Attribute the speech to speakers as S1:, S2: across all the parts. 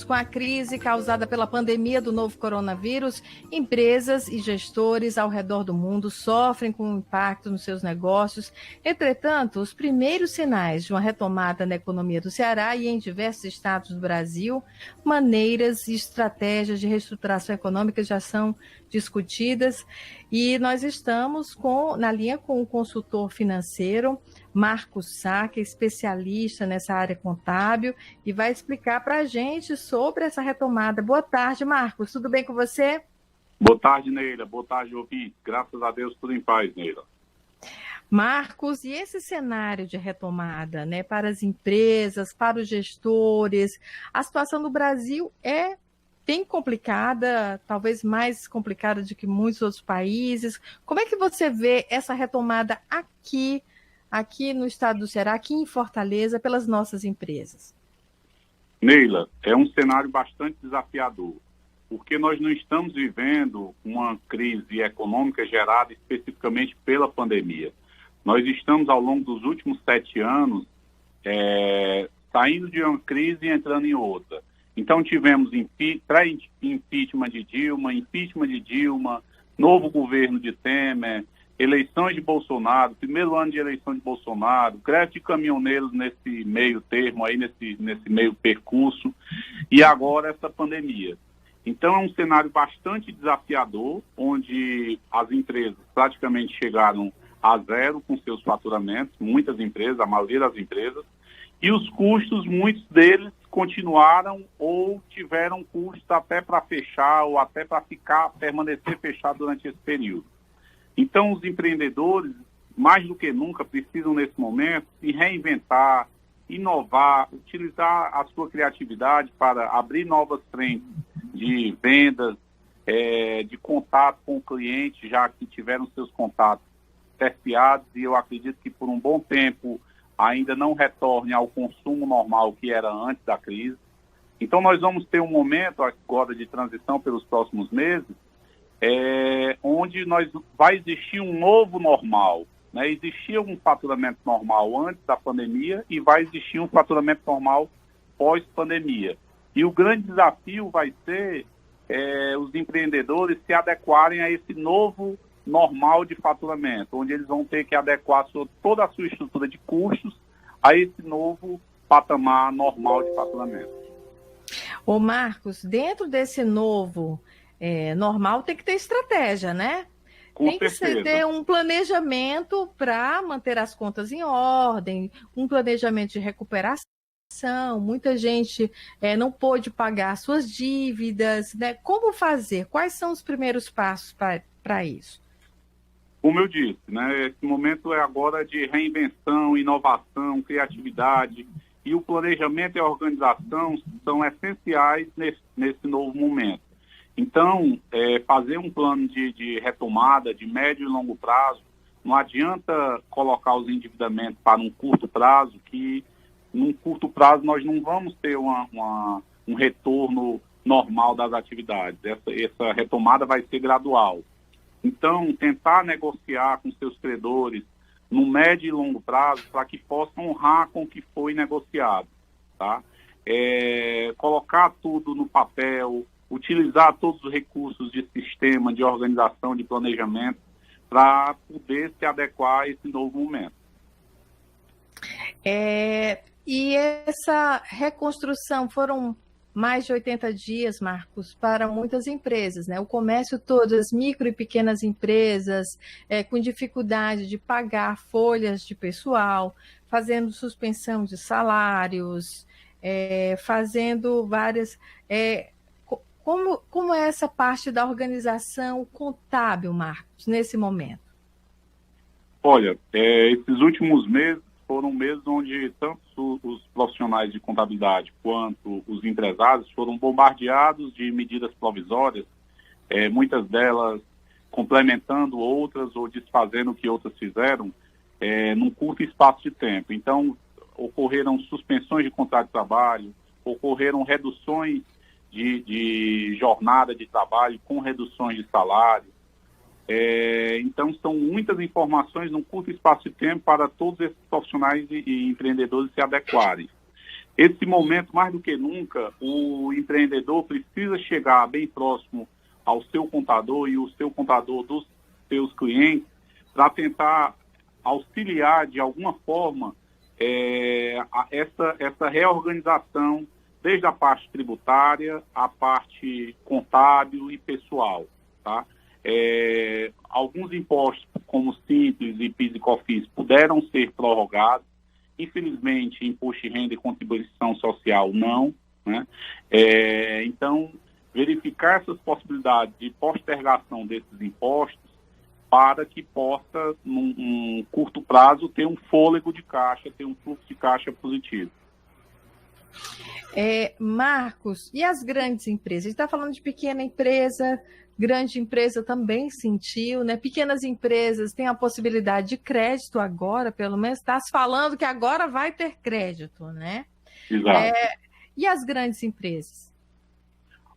S1: Com a crise causada pela pandemia do novo coronavírus, empresas e gestores ao redor do mundo sofrem com o impacto nos seus negócios. Entretanto, os primeiros sinais de uma retomada na economia do Ceará e em diversos estados do Brasil, maneiras e estratégias de reestruturação econômica já são discutidas. E nós estamos na linha com o consultor financeiro, Marcos Sá, que é especialista nessa área contábil e vai explicar para a gente sobre essa retomada. Boa tarde, Marcos. Tudo bem com você?
S2: Boa tarde, Neila. Boa tarde, ouvintes. Graças a Deus, tudo em paz, Neila.
S1: Marcos, e esse cenário de retomada, né, para as empresas, para os gestores, a situação no Brasil é bem complicada, talvez mais complicada do que muitos outros países. Como é que você vê essa retomada aqui no estado do Ceará, aqui em Fortaleza, pelas nossas empresas?
S2: Neila, é um cenário bastante desafiador, porque nós não estamos vivendo uma crise econômica gerada especificamente pela pandemia. Nós estamos, ao longo dos últimos 7 anos, saindo de uma crise e entrando em outra. Então, tivemos pré-impeachment de Dilma, novo governo de Temer, eleições de Bolsonaro, primeiro ano de eleição de Bolsonaro, greve de caminhoneiros nesse meio termo, aí nesse meio percurso, e agora essa pandemia. Então é um cenário bastante desafiador, onde as empresas praticamente chegaram a zero com seus faturamentos, muitas empresas, a maioria das empresas, e os custos, muitos deles continuaram ou tiveram custos até para fechar ou até para permanecer fechado durante esse período. Então, os empreendedores, mais do que nunca, precisam, nesse momento, se reinventar, inovar, utilizar a sua criatividade para abrir novas frentes de vendas, de contato com o cliente, já que tiveram seus contatos terciados, e eu acredito que por um bom tempo ainda não retorne ao consumo normal que era antes da crise. Então, nós vamos ter um momento agora de transição pelos próximos meses, onde vai existir um novo normal, né? Existia um faturamento normal antes da pandemia e vai existir um faturamento normal pós-pandemia. E o grande desafio vai ser os empreendedores se adequarem a esse novo normal de faturamento, onde eles vão ter que adequar toda a sua estrutura de custos a esse novo patamar normal de faturamento.
S1: Ô Marcos, dentro desse novo normal tem que ter estratégia, né?
S2: Com certeza.
S1: Tem que ter um planejamento para manter as contas em ordem, um planejamento de recuperação. Muita gente não pôde pagar suas dívidas, né? Como fazer? Quais são os primeiros passos para isso?
S2: Como eu disse, né? Esse momento é agora de reinvenção, inovação, criatividade, e o planejamento e a organização são essenciais nesse novo momento. Então, fazer um plano de retomada de médio e longo prazo, não adianta colocar os endividamentos para um curto prazo, que num curto prazo nós não vamos ter um retorno normal das atividades. Essa retomada vai ser gradual. Então, tentar negociar com seus credores no médio e longo prazo para que possam honrar com o que foi negociado, tá? Colocar tudo no papel, utilizar todos os recursos de sistema, de organização, de planejamento, para poder se adequar a esse novo momento.
S1: E essa reconstrução foram mais de 80 dias, Marcos, para muitas empresas, né? O comércio todo, as micro e pequenas empresas, com dificuldade de pagar folhas de pessoal, fazendo suspensão de salários, fazendo várias... Como é essa parte da organização contábil, Marcos, nesse momento?
S2: Olha, esses últimos meses foram meses onde tanto os profissionais de contabilidade quanto os empresários foram bombardeados de medidas provisórias, muitas delas complementando outras ou desfazendo o que outras fizeram, num curto espaço de tempo. Então, ocorreram suspensões de contrato de trabalho, ocorreram reduções de jornada de trabalho com reduções de salário. Então, são muitas informações num curto espaço de tempo para todos esses profissionais e empreendedores se adequarem. Esse momento, mais do que nunca, o empreendedor precisa chegar bem próximo ao seu contador e o seu contador dos seus clientes para tentar auxiliar de alguma forma essa reorganização, desde a parte tributária, a parte contábil e pessoal, tá? Alguns impostos, como Simples e PIS e COFINS, puderam ser prorrogados. Infelizmente, imposto de renda e contribuição social não, né? Então, verificar essas possibilidades de postergação desses impostos para que possa, num curto prazo, ter um fôlego de caixa, ter um fluxo de caixa positivo.
S1: Marcos, e as grandes empresas? A gente está falando de pequena empresa, grande empresa também sentiu, né? Pequenas empresas têm a possibilidade de crédito agora, pelo menos está se falando que agora vai ter crédito, né?
S2: Exato.
S1: E as grandes empresas?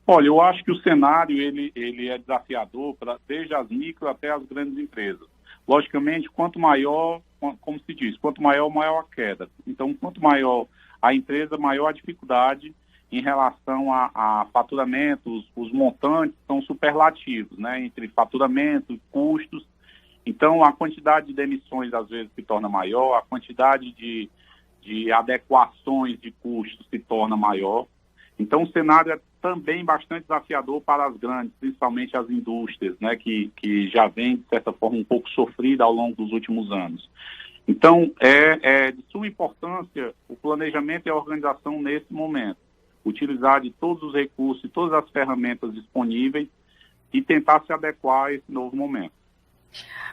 S2: Olha, eu acho que o cenário ele é desafiador desde as micro até as grandes empresas. Logicamente, quanto maior, como se diz, quanto maior a queda. Então, quanto maior a empresa, maior a dificuldade em relação a faturamento. Os montantes são superlativos, né, entre faturamento e custos. Então, a quantidade de demissões, às vezes, se torna maior, a quantidade de adequações de custos se torna maior. Então, o cenário é também bastante desafiador para as grandes, principalmente as indústrias, né, que já vem, de certa forma, um pouco sofrida ao longo dos últimos anos. Então, é de suma importância o planejamento e a organização nesse momento. Utilizar de todos os recursos e todas as ferramentas disponíveis e tentar se adequar a esse novo momento.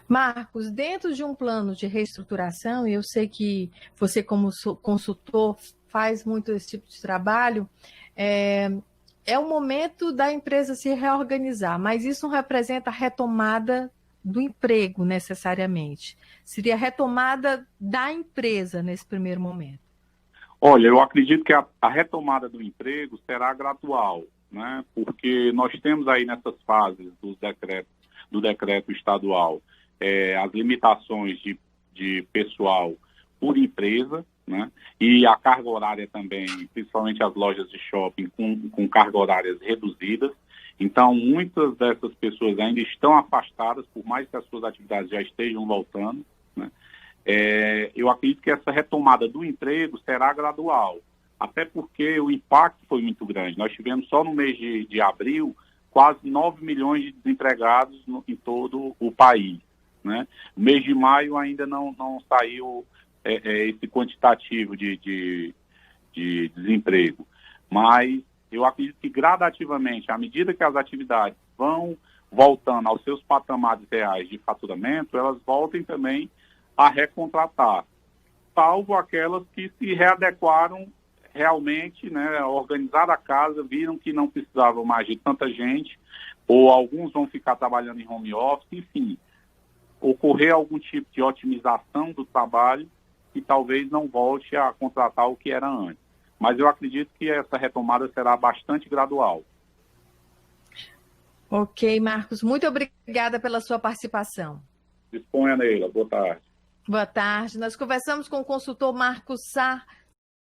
S1: Marcos, dentro de um plano de reestruturação, e eu sei que você, como consultor, faz muito esse tipo de trabalho, é o momento da empresa se reorganizar, mas isso não representa a retomada do emprego necessariamente. Seria a retomada da empresa nesse primeiro momento.
S2: Olha, eu acredito que a retomada do emprego será gradual, né? Porque nós temos aí nessas fases do decreto estadual as limitações de pessoal por empresa, né? E a carga horária também, principalmente as lojas de shopping com carga horárias reduzidas. Então, muitas dessas pessoas ainda estão afastadas, por mais que as suas atividades já estejam voltando, né? Eu acredito que essa retomada do emprego será gradual, até porque o impacto foi muito grande. Nós tivemos só no mês de abril quase 9 milhões de desempregados em todo o país, né? No mês de maio ainda não saiu esse quantitativo de desemprego, mas eu acredito que gradativamente, à medida que as atividades vão voltando aos seus patamares reais de faturamento, elas voltem também a recontratar, salvo aquelas que se readequaram realmente, né, organizaram a casa, viram que não precisavam mais de tanta gente, ou alguns vão ficar trabalhando em home office, enfim, ocorrer algum tipo de otimização do trabalho que talvez não volte a contratar o que era antes. Mas eu acredito que essa retomada será bastante gradual.
S1: Ok, Marcos, muito obrigada pela sua participação.
S2: Disponha, Neila. Boa tarde.
S1: Boa tarde. Nós conversamos com o consultor Marcos Sá,